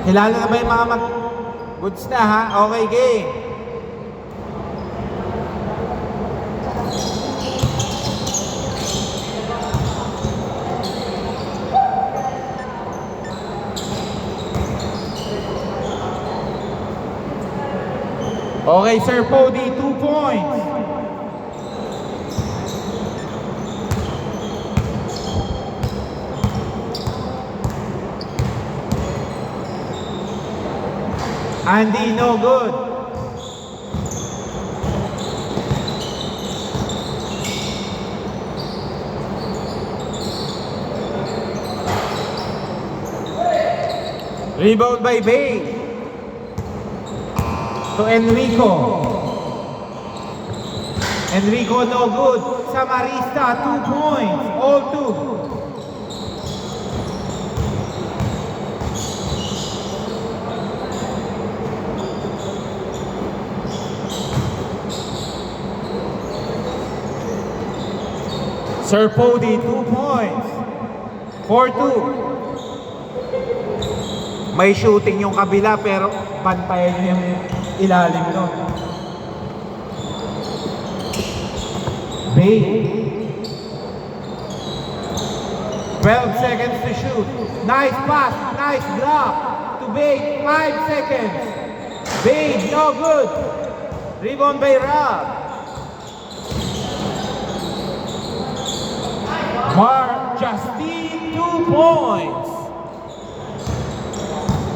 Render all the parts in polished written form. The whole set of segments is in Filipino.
Kilala na ba yung mga goods na ha? Okay, game. Okay, Sir Pody, 2 points. Andy, no good. Rebound by Bay. To Enrico. Enrico, no good. Samarista, 2 points. All 2. Sir Pody, 2 points. 4-2. May shooting yung kabila pero pantayan niya yung ilalim no. Bay. 12 seconds to shoot. Nice pass, nice block to Bay. 5 seconds. Bay, no good. Rebound by Rob. Mark Justine, 2 points.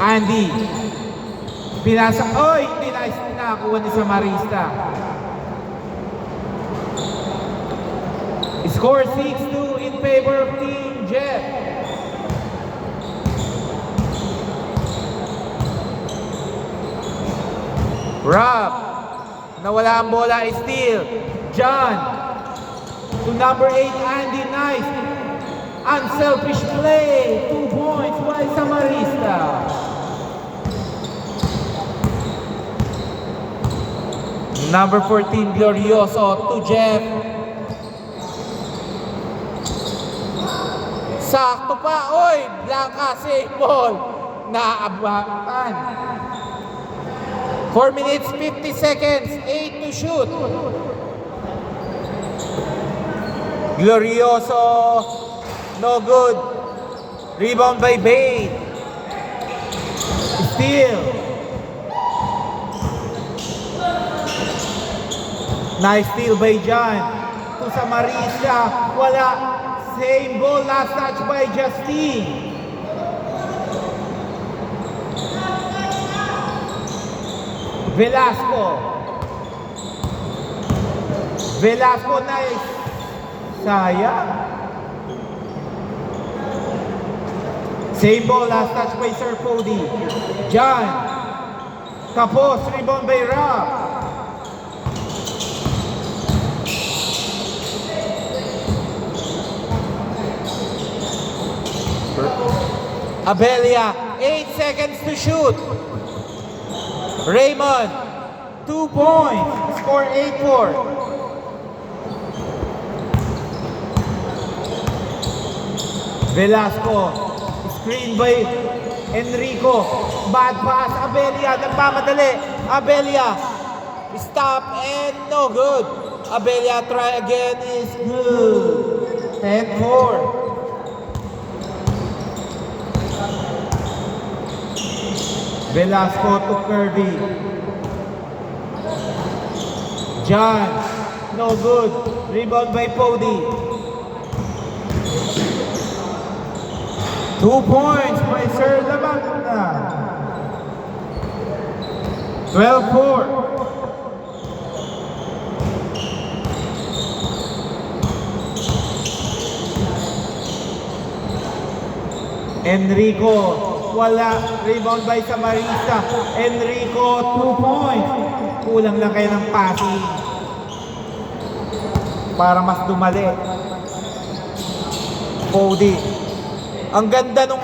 Andy. Pinasa. Oy, hindi nakakuha ni Samarista. Score 6-2 in favor of Team Jeff. Rob. Nawala ang bola, steal. John. To number 8, Andy, nice. Unselfish play. 2 points by Samarista. Number 14, Glorioso to Jeff. Sakto pa. Oy, Blanca, save ball. Naabatan. 4 minutes, 50 seconds. 8 to shoot. Glorioso, no good. Rebound by Bay. Steal. Nice steal by John. To Samarista, wala. Same goal, last touch by Justine. Velasco. Velasco, nice. Sayang. Same ball, last touch by Sir Pody. John. Tapos, rebound by Rob. Abelia, 8 seconds to shoot. Raymond, 2 points. Score 8-4. Velasco, screen by Enrico. Bad pass, Abelia, nagmamadali. Abelia, stop and no good. Abelia, try again, is good. 10-4. Velasco to Kirby. John, no good. Rebound by Pody. 2 points by Sir Labagna. 12-4. Enrico, wala. Rebound by Samarista. Enrico, 2 points. Kulang lang kayo ng passing para mas dumali. Pody. Ang ganda nung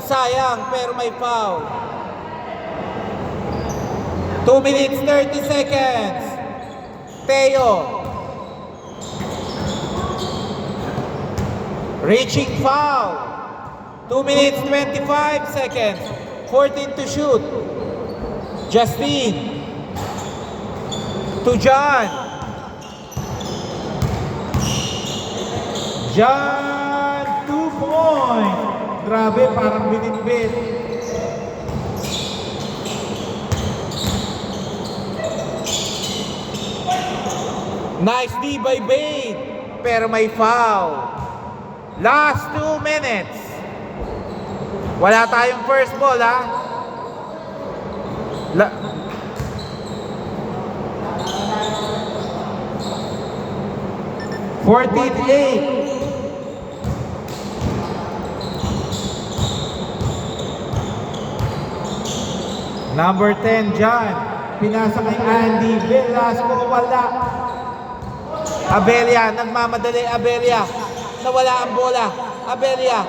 sayang pero may foul. 2 minutes 30 seconds. Teo. Reaching foul. 2 minutes 25 seconds. 14 to shoot. Justine. To John. John, 2 points. Grabe, parang binitbit. Nice D by Bane. Pero may foul. Last 2 minutes. Wala tayong first ball, ha? 14-8. Number 10, John. Pinasa kay Andy. Velasco, wala. Abelia, nagmamadali. Abelia. Nawala ang bola. Abelia.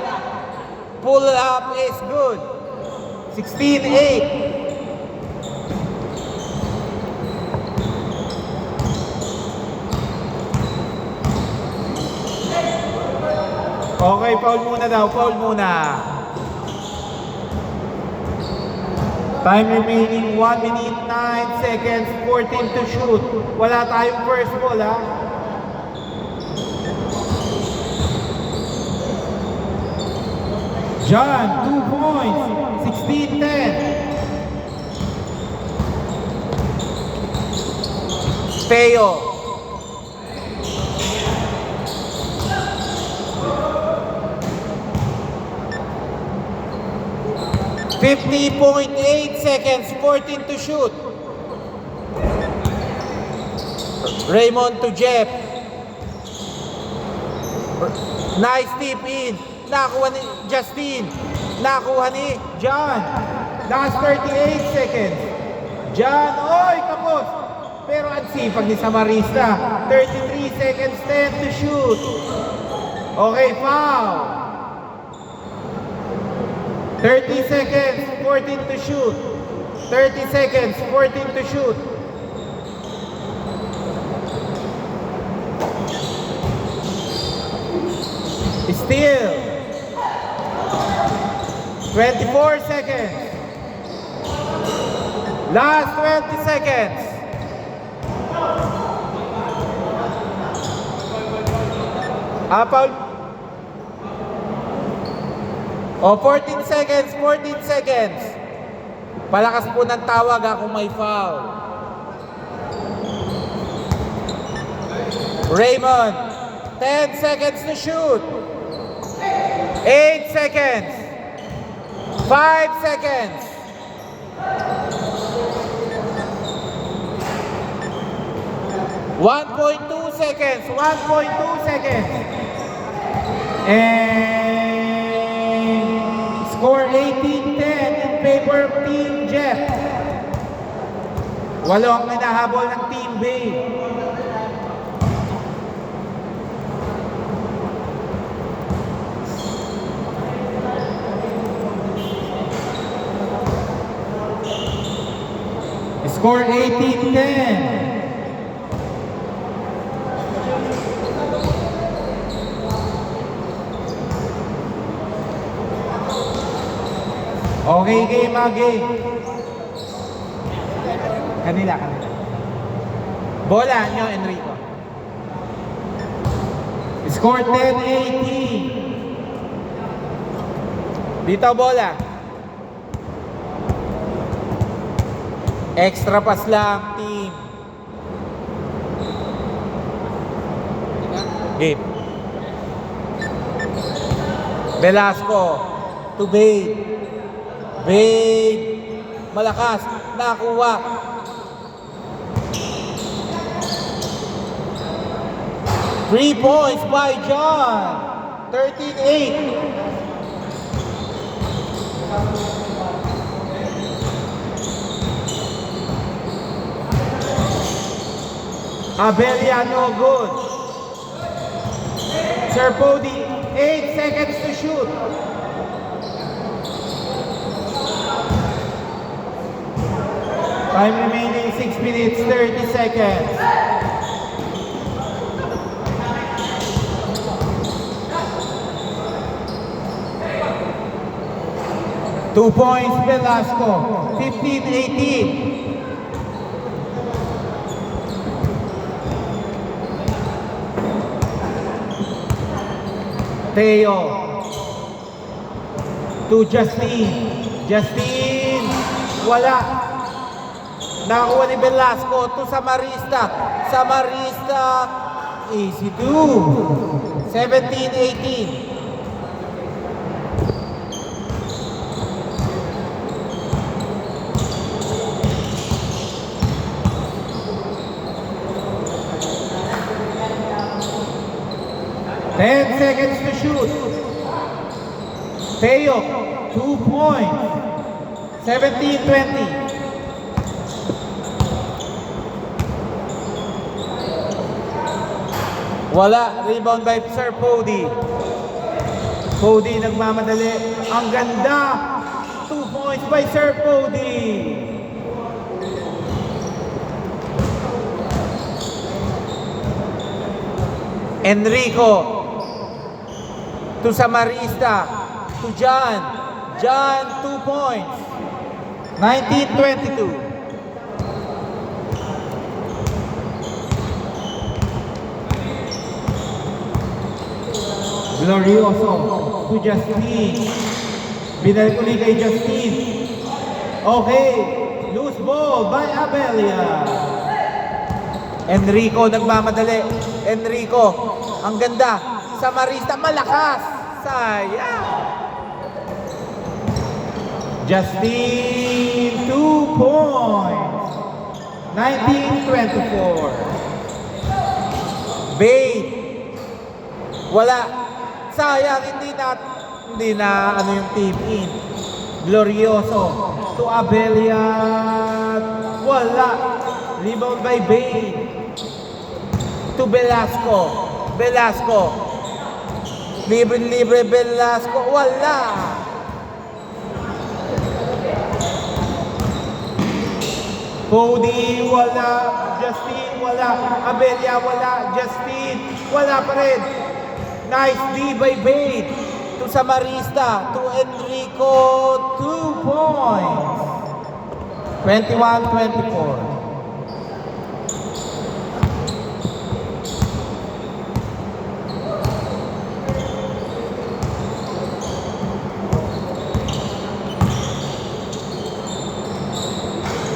Pull up is good. 16-8. Okay, foul muna daw. Foul muna. Time remaining 1 minute 9 seconds, 14 to shoot. Wala tayong first ball, ha? John, 2 points, 16-10. Teo. .8 seconds, 14 to shoot. Raymond to Jeff. Nice tip in. Nakuha ni Justine. Nakuha ni John. Last 38 seconds. John, oy, kapos. Pero ang sipag ni Samarista. 33 seconds, 10 to shoot. Okay, foul. 30 seconds, 14 to shoot. 30 seconds, 14 to shoot. Still. 24 seconds. Last 20 seconds. Foul. O, 14 seconds, 14 seconds. Palakas po ng tawag kung may foul. Raymond, 10 seconds to shoot. 8 seconds. 5 seconds. .2 seconds. 1.2 seconds. And score 18-10 in favor of Team Jeff. 8 ang hinahabol ng Team Bay. Score 18-10. Okay, game, game. Kanila. Bola nyo, Enrico. Score 10-18. Dito, bola. Extra pass lang, team. Game. Velasco to Bade. Bade, malakas, nakuha. Three points by John. 13-8. Abelia, no good. Sir Pody, 8 seconds to shoot. Time remaining 6 minutes, 30 seconds. 2 points Velasco. 15-18. Teo to Justine. Justine, wala. Nakakuha ni Velasco to Samarista. Samarista, easy to. 17-18. Ten seconds to shoot. Teo, 2 points. 17-20. Wala. Rebound by Sir Pody. Pody nagmamadali. Ang ganda. 2 points by Sir Pody. Enrico to Samarista to John. John, 2 points. 19-22. Glorioso to Justine. Binalik ulit kay Justine. Okay. Loose ball by Abelia. Enrico nagmamadali. Enrico, ang ganda. Samarista, malakas. Sayang. Justine, 2 points. 19-24. Bait. Wala. Sayang, hindi na ano yung team in. Glorioso to Abelia. Wala. Rebound by Bait. To Velasco. Velasco. Libre Velasco. Wala. Pody, wala. Justine, wala. Abelia, wala. Justine, wala pa rin. Nice D by Bait. To Samarista. To Enrico. 2 points. 21-24.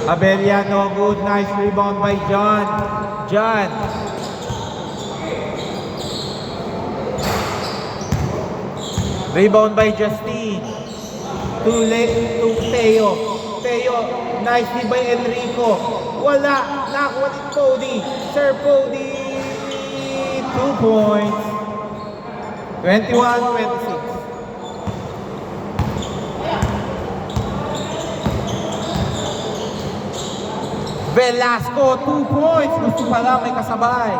Abelia, no good. Nice rebound by John. John. Rebound by Justine. To Teo. Teo. Nicely by Enrico. Wala. Nakuha ni Pody. Sir Pody. 2 points. 21-26. Velasco, 2 points. Gusto pa lang may kasabay.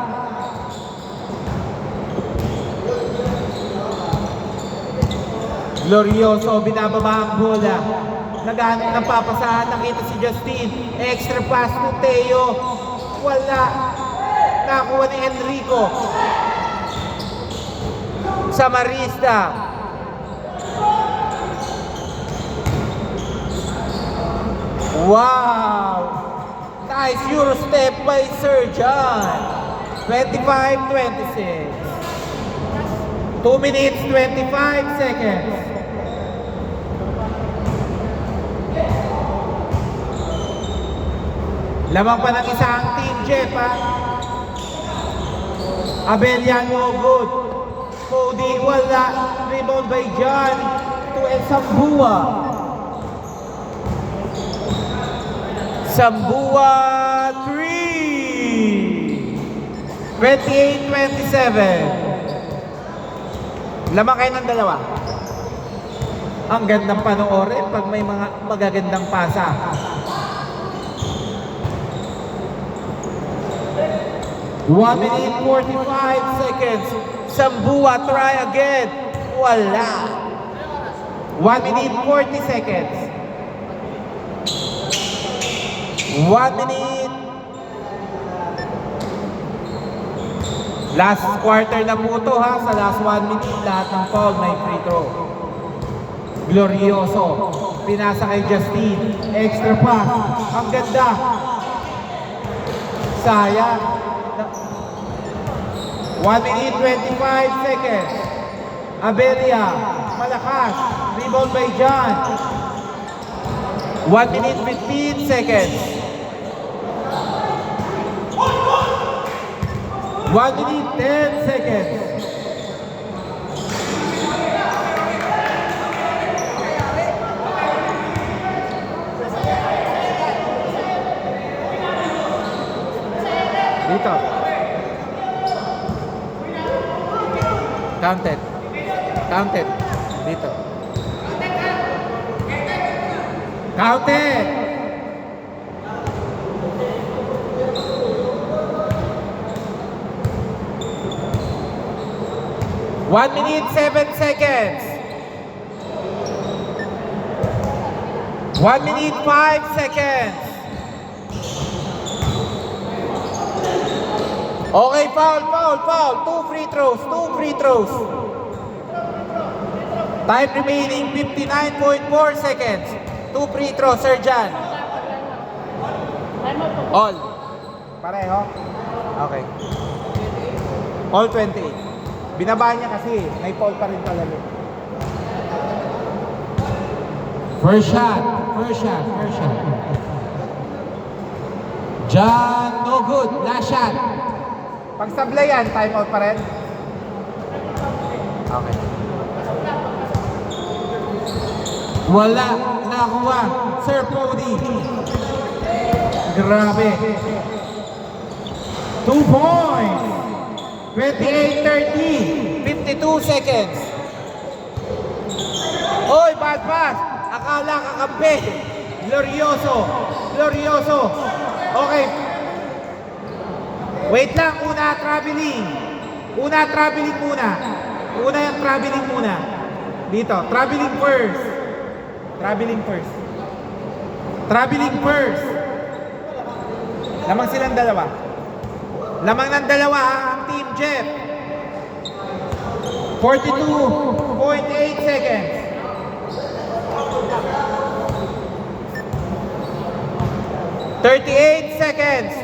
Glorioso, binababa ang bola. Naghahanap ng papasahan. Nakita si Justine. Extra pass to Teo. Wala. Nakuha ni Enrico. Samarista. Wow! Nice Euro step by Sir John. 25-26. 2 minutes, 25 seconds. Lamang pa ng isa ang Team Jeff, ha? Abelia, no good. Pody, wala. Rebound by John to Sambua. Sambua 3. 28-27. Lamang kayo ng dalawa. Ang gandang panoorin pag may mga magagandang pasa. One minute 45 seconds. Sambua, try again. Wala. 1 minute 40 seconds. 1 minute. Last quarter na po ito, ha. Sa last 1 minute, lahat ng foul may free throw. Glorioso. Pinasa kay Justin. Extra pass. Ang ganda. Sayang. 1 minute 25 seconds. Abelia. Malakas. Rebound by John. 1 minute 15 seconds. 1 minute 10 seconds. Dito. Counted. Counted. Dito. Counted. One minute 7 seconds. 1 minute 5 seconds. Okay, foul. 2 free throws. Time remaining 59.4 seconds. 2 free throws, Sir Jan. All. Pareho? Okay. All 28. Binaba niya kasi, may foul pa rin talaga. First shot. John, no good. Last shot. Pag sablayan, time out pa rin? Okay. Wala. Nakuha. Sir Cody. Grabe. 2 points. 28-30. 52 seconds. Oy, bad pass. Akala kakampi. Glorioso. Okay. Wait lang, una traveling muna. Dito, traveling first. Lamang silang dalawa. Lamang ng dalawa ang Team Jeff. 42.8 seconds. 38 seconds.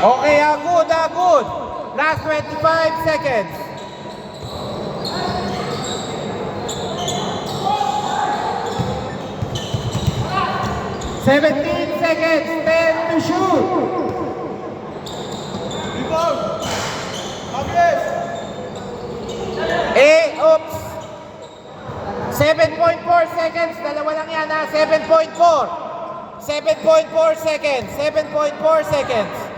Okay, good. Last 25 seconds. $17 seconds, 10 to shoot. Rebound. Agnes. Oops. 7.4 seconds. Dalawa lang yan ha. 7.4 seconds. 7.4 seconds.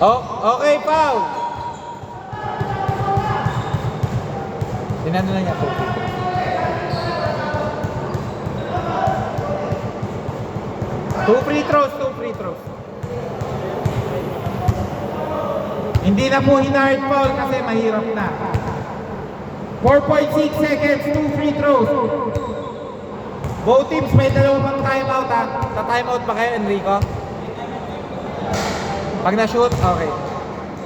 Oh, okay, foul. Tinano na niya po. 2 free throws. Hindi na po hinard foul kasi mahirap na. 4.6 seconds, 2 free throws. Both teams may dalawa pang timeout ha. Ta-timeout ba kayo, Enrico? Pag na-shoot, okay.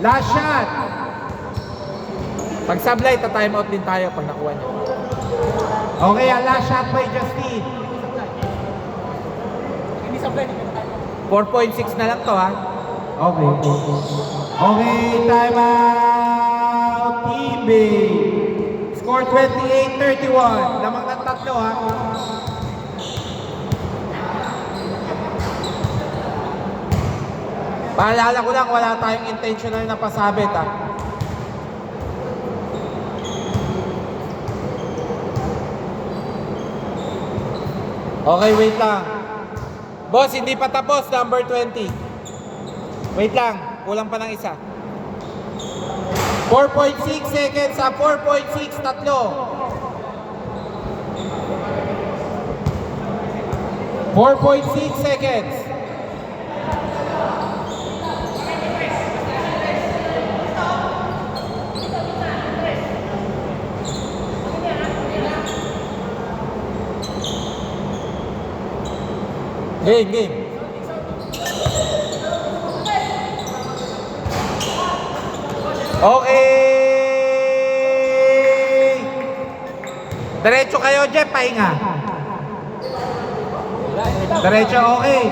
Last shot. Pag sablay, ta-timeout din tayo pag nakuha niyo. Okay, last shot by Justin. 4.6 na lang to ha. Okay, time out. Team B. Score 28-31. Lamang ng tatlo ha. Paalala ko lang, wala tayong intentional na pasabit ha. Okay, wait lang. Boss, hindi pa tapos, number 20. Wait lang, kulang pa ng isa. 4.6 seconds sa 4.6, tatlo. 4.6 seconds. Game, game. Okay! Diretso kayo, Jeff, pahinga. Diretso, okay.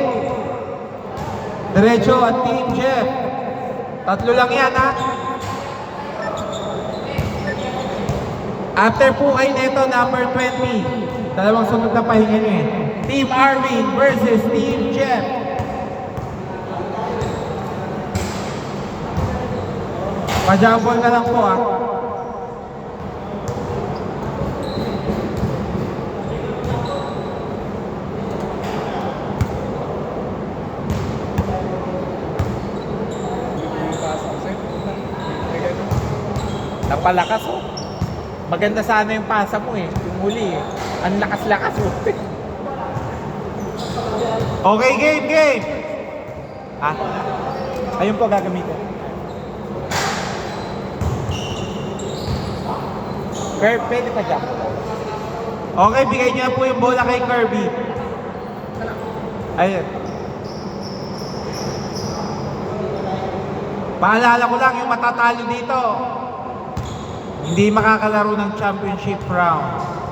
Diretso at Team Jeff. Tatlo lang yan, ha? After po kayo nito, number 20. Dalawang sunod na pahinga nyo eh. Team Arvin versus Team Jeff. Pa-jumble ka lang po, ha? Napalakas, oh. Maganda sana yung pasa mo eh. Yung huli eh. Ang lakas-lakas, oh. Okay, game, game! Ah, ayun po gagamitin. Curve, pwede pa dyan. Okay, bigay niyo na po yung bola kay Kirby. Ayun. Paalala ko lang yung matatalo dito. Hindi makakalaro ng championship round.